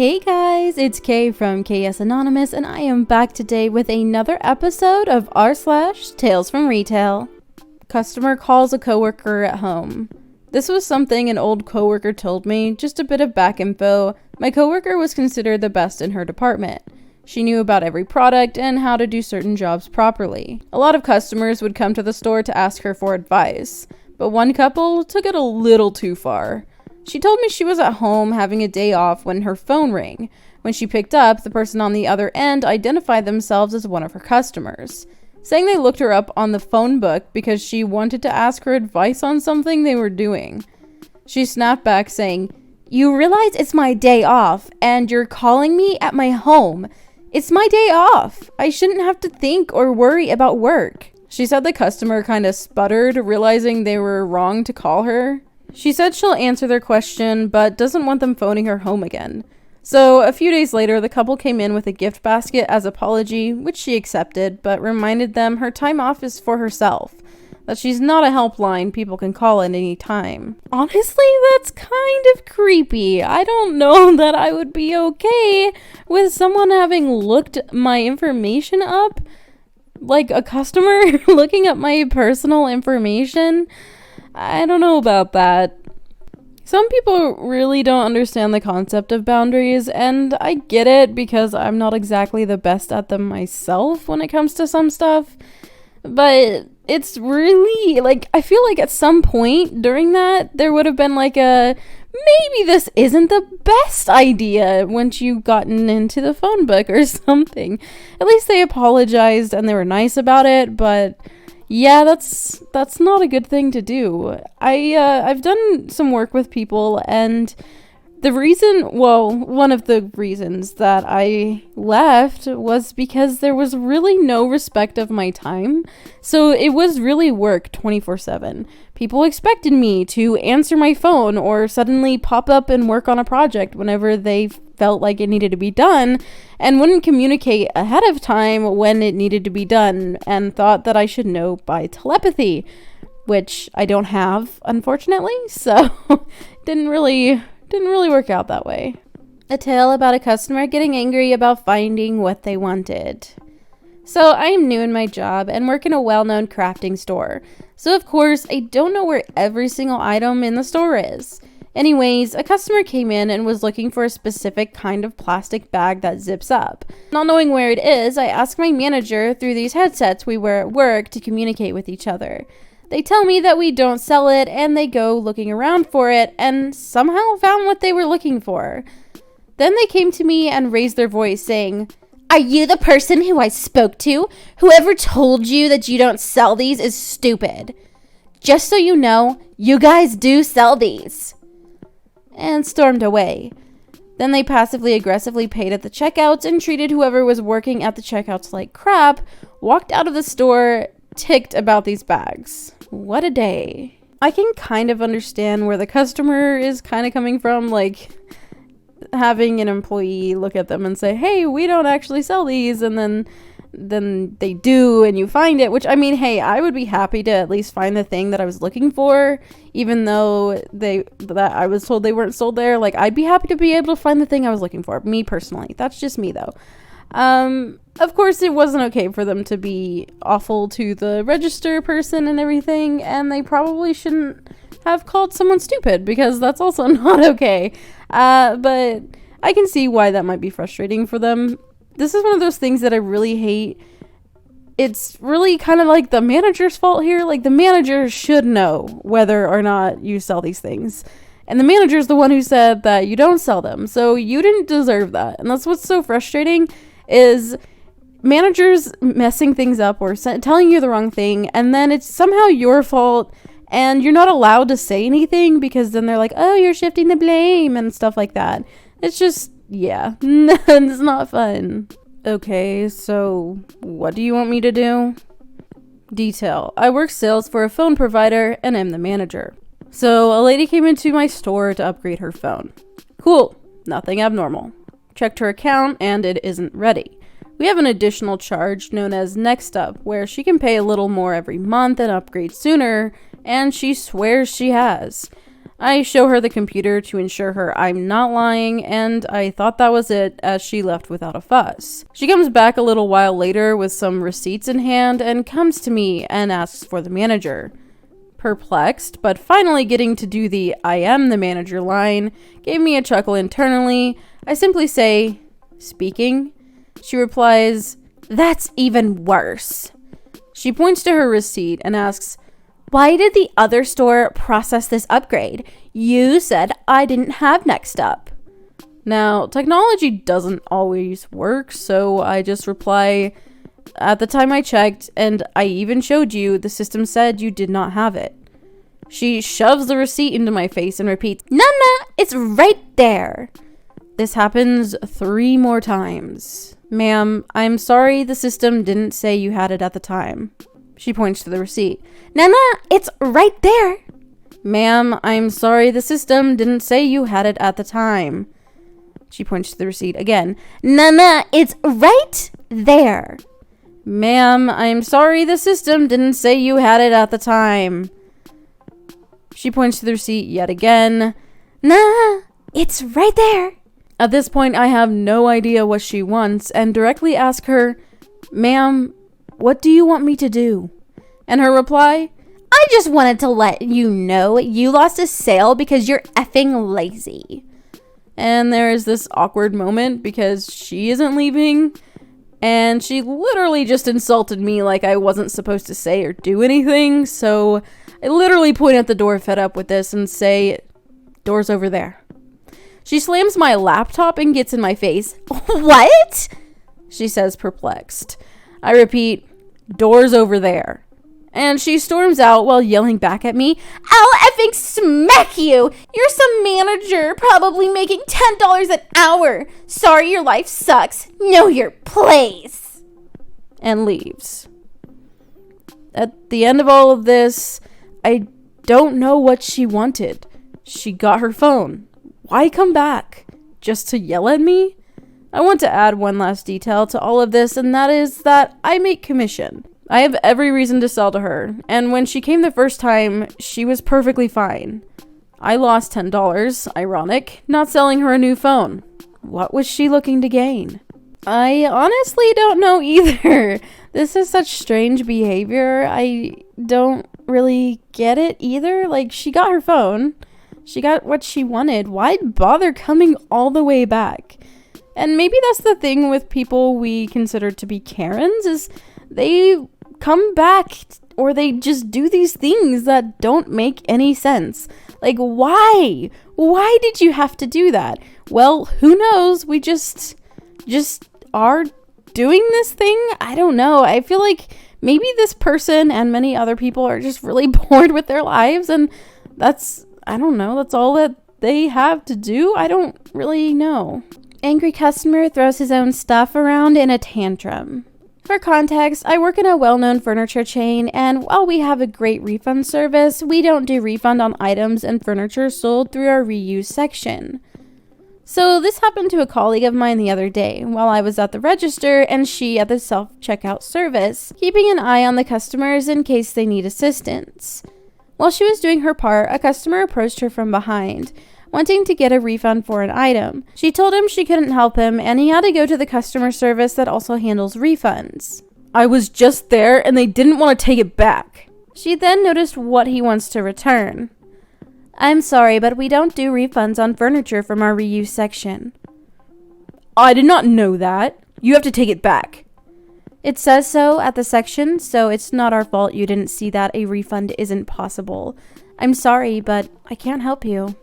Hey guys, it's Kay from KS Anonymous, and I am back today with another episode of r/Tales from Retail. Customer calls a coworker at home. This was something an old coworker told me, just a bit of back info. My coworker was considered the best in her department. She knew about every product and how to do certain jobs properly. A lot of customers would come to the store to ask her for advice, but one couple took it a little too far. She told me she was at home having a day off when her phone rang. When she picked up, the person on the other end identified themselves as one of her customers, saying they looked her up on the phone book because she wanted to ask her advice on something they were doing. She snapped back saying, "You realize it's my day off and you're calling me at my home. It's my day off. I shouldn't have to think or worry about work." She said the customer kind of sputtered, realizing they were wrong to call her. She said she'll answer their question, but doesn't want them phoning her home again. So a few days later, the couple came in with a gift basket as apology, which she accepted, but reminded them her time off is for herself, that she's not a helpline people can call at any time. Honestly, that's kind of creepy. I don't know that I would be okay with someone having looked my information up, like a customer looking up my personal information. I don't know about that. Some people really don't understand the concept of boundaries, and I get it because I'm not exactly the best at them myself when it comes to some stuff. But it's really, I feel like at some point during that, there would have been maybe this isn't the best idea once you've gotten into the phone book or something. At least they apologized and they were nice about it, but yeah, that's not a good thing to do. I've done some work with people, and one of the reasons that I left was because there was really no respect of my time. So it was really work 24/7. People expected me to answer my phone or suddenly pop up and work on a project whenever they felt like it needed to be done, and wouldn't communicate ahead of time when it needed to be done, and thought that I should know by telepathy, which I don't have, unfortunately, so didn't really work out that way. A tale about a customer getting angry about finding what they wanted. So I am new in my job and work in a well-known crafting store. So of course, I don't know where every single item in the store is. Anyways, a customer came in and was looking for a specific kind of plastic bag that zips up. Not knowing where it is, I asked my manager through these headsets we wear at work to communicate with each other. They tell me that we don't sell it, and they go looking around for it and somehow found what they were looking for. Then they came to me and raised their voice saying, "Are you the person who I spoke to? Whoever told you that you don't sell these is stupid. Just so you know, you guys do sell these." And stormed away. Then they passively aggressively paid at the checkouts and treated whoever was working at the checkouts like crap, walked out of the store ticked about these bags. What a day. I can kind of understand where the customer is kind of coming from, having an employee look at them and say, "Hey, we don't actually sell these," and then they do and you find it, which hey, I would be happy to at least find the thing that I was looking for, even though that I was told they weren't sold there. I'd be happy to be able to find the thing I was looking for, me personally. That's just me though. Of course it wasn't okay for them to be awful to the register person and everything, and they probably shouldn't have called someone stupid because that's also not okay. But I can see why that might be frustrating for them. This is one of those things that I really hate. It's really kind of like the manager's fault here. The manager should know whether or not you sell these things. And the manager's the one who said that you don't sell them. So you didn't deserve that. And that's what's so frustrating is managers messing things up or telling you the wrong thing. And then it's somehow your fault. And you're not allowed to say anything because then they're like, "Oh, you're shifting the blame," and stuff like that. It's just, yeah, it's not fun. Okay, so what do you want me to do? Detail. I work sales for a phone provider and am the manager. So a lady came into my store to upgrade her phone. Cool, nothing abnormal. Checked her account and it isn't ready. We have an additional charge known as Next Up, where she can pay a little more every month and upgrade sooner, and she swears she has. I show her the computer to ensure her I'm not lying, and I thought that was it, as she left without a fuss. She comes back a little while later with some receipts in hand and comes to me and asks for the manager. Perplexed, but finally getting to do the "I am the manager" line gave me a chuckle internally. I simply say, "Speaking?" She replies, "That's even worse." She points to her receipt and asks, "Why did the other store process this upgrade? You said I didn't have next up." Now, technology doesn't always work, so I just reply, "At the time I checked, and I even showed you, the system said you did not have it." She shoves the receipt into my face and repeats, "Nana, it's right there." This happens 3 more times. "Ma'am, I'm sorry the system didn't say you had it at the time." She points to the receipt. "Nana, it's right there." "Ma'am, I'm sorry the system didn't say you had it at the time." She points to the receipt again. "Nana, it's right there." "Ma'am, I'm sorry the system didn't say you had it at the time." She points to the receipt yet again. "Nah, it's right there." At this point, I have no idea what she wants and directly ask her, "Ma'am, what do you want me to do?" And her reply, "I just wanted to let you know you lost a sale because you're effing lazy." And there is this awkward moment because she isn't leaving, and she literally just insulted me like I wasn't supposed to say or do anything. So I literally point at the door, fed up with this, and say, "Door's over there." She slams my laptop and gets in my face. "What?" she says, perplexed. I repeat, "Door's over there." And she storms out while yelling back at me, "I'll effing smack you! You're some manager, probably making $10 an hour. Sorry your life sucks. Know your place." And leaves. At the end of all of this, I don't know what she wanted. She got her phone. Why come back? Just to yell at me? I want to add one last detail to all of this, and that is that I make commission. I have every reason to sell to her, and when she came the first time, she was perfectly fine. I lost $10, ironic, not selling her a new phone. What was she looking to gain? I honestly don't know either. This is such strange behavior. I don't really get it either. Like, she got her phone. She got what she wanted. Why bother coming all the way back? And maybe that's the thing with people we consider to be Karens, is they come back or they just do these things that don't make any sense. Like, why? Why did you have to do that? Well, who knows? We just are doing this thing. I don't know. I feel like maybe this person and many other people are just really bored with their lives, and I don't know, that's all that they have to do. I don't really know. Angry customer throws his own stuff around in a tantrum. For context, I work in a well-known furniture chain, and while we have a great refund service, we don't do refund on items and furniture sold through our reuse section. So this happened to a colleague of mine the other day while I was at the register and she at the self-checkout service, keeping an eye on the customers in case they need assistance. While she was doing her part, a customer approached her from behind, wanting to get a refund for an item. She told him she couldn't help him and he had to go to the customer service that also handles refunds. "I was just there and they didn't want to take it back." She then noticed what he wants to return. "I'm sorry, but we don't do refunds on furniture from our reuse section." "I did not know that. You have to take it back." "It says so at the section, so it's not our fault you didn't see that a refund isn't possible. I'm sorry, but I can't help you."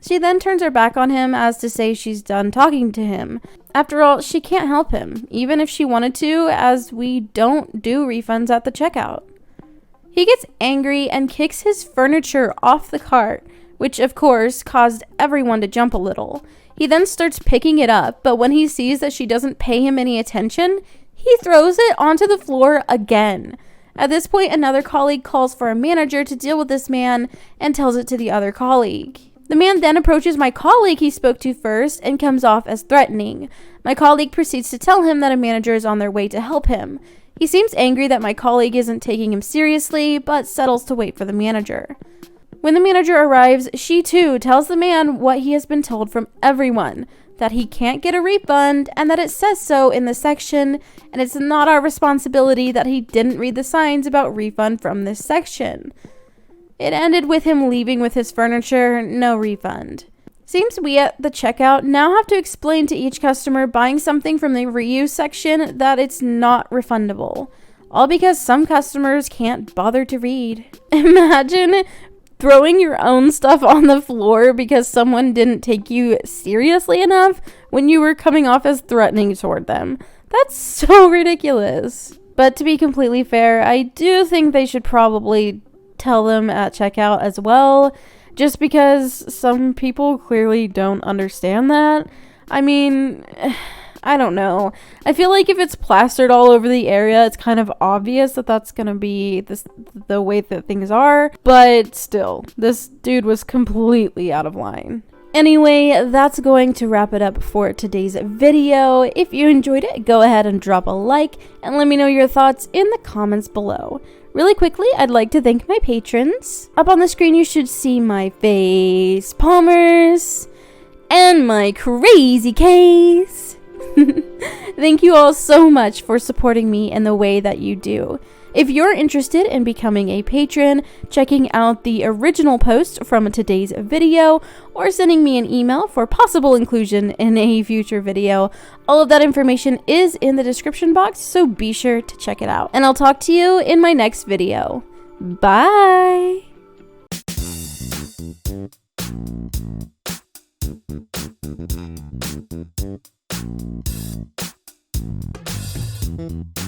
She then turns her back on him as to say she's done talking to him. After all, she can't help him, even if she wanted to, as we don't do refunds at the checkout. He gets angry and kicks his furniture off the cart, which of course caused everyone to jump a little. He then starts picking it up, but when he sees that she doesn't pay him any attention, he throws it onto the floor again. At this point, another colleague calls for a manager to deal with this man and tells it to the other colleague. The man then approaches my colleague he spoke to first and comes off as threatening. My colleague proceeds to tell him that a manager is on their way to help him. He seems angry that my colleague isn't taking him seriously, but settles to wait for the manager. When the manager arrives, she too tells the man what he has been told from everyone, that he can't get a refund and that it says so in the section, and it's not our responsibility that he didn't read the signs about refund from this section. It ended with him leaving with his furniture, no refund. Seems we at the checkout now have to explain to each customer buying something from the reuse section that it's not refundable. All because some customers can't bother to read. Imagine throwing your own stuff on the floor because someone didn't take you seriously enough when you were coming off as threatening toward them. That's so ridiculous. But to be completely fair, I do think they should probably tell them at checkout as well, just because some people clearly don't understand that. I mean, I don't know. I feel like if it's plastered all over the area, it's kind of obvious that that's gonna be the way that things are. But still, this dude was completely out of line. Anyway, that's going to wrap it up for today's video. If you enjoyed it, go ahead and drop a like and let me know your thoughts in the comments below. Really quickly, I'd like to thank my patrons. Up on the screen, you should see my face palmers and my crazy case. Thank you all so much for supporting me in the way that you do. If you're interested in becoming a patron, checking out the original post from today's video, or sending me an email for possible inclusion in a future video, all of that information is in the description box, so be sure to check it out. And I'll talk to you in my next video. Bye! Thank you.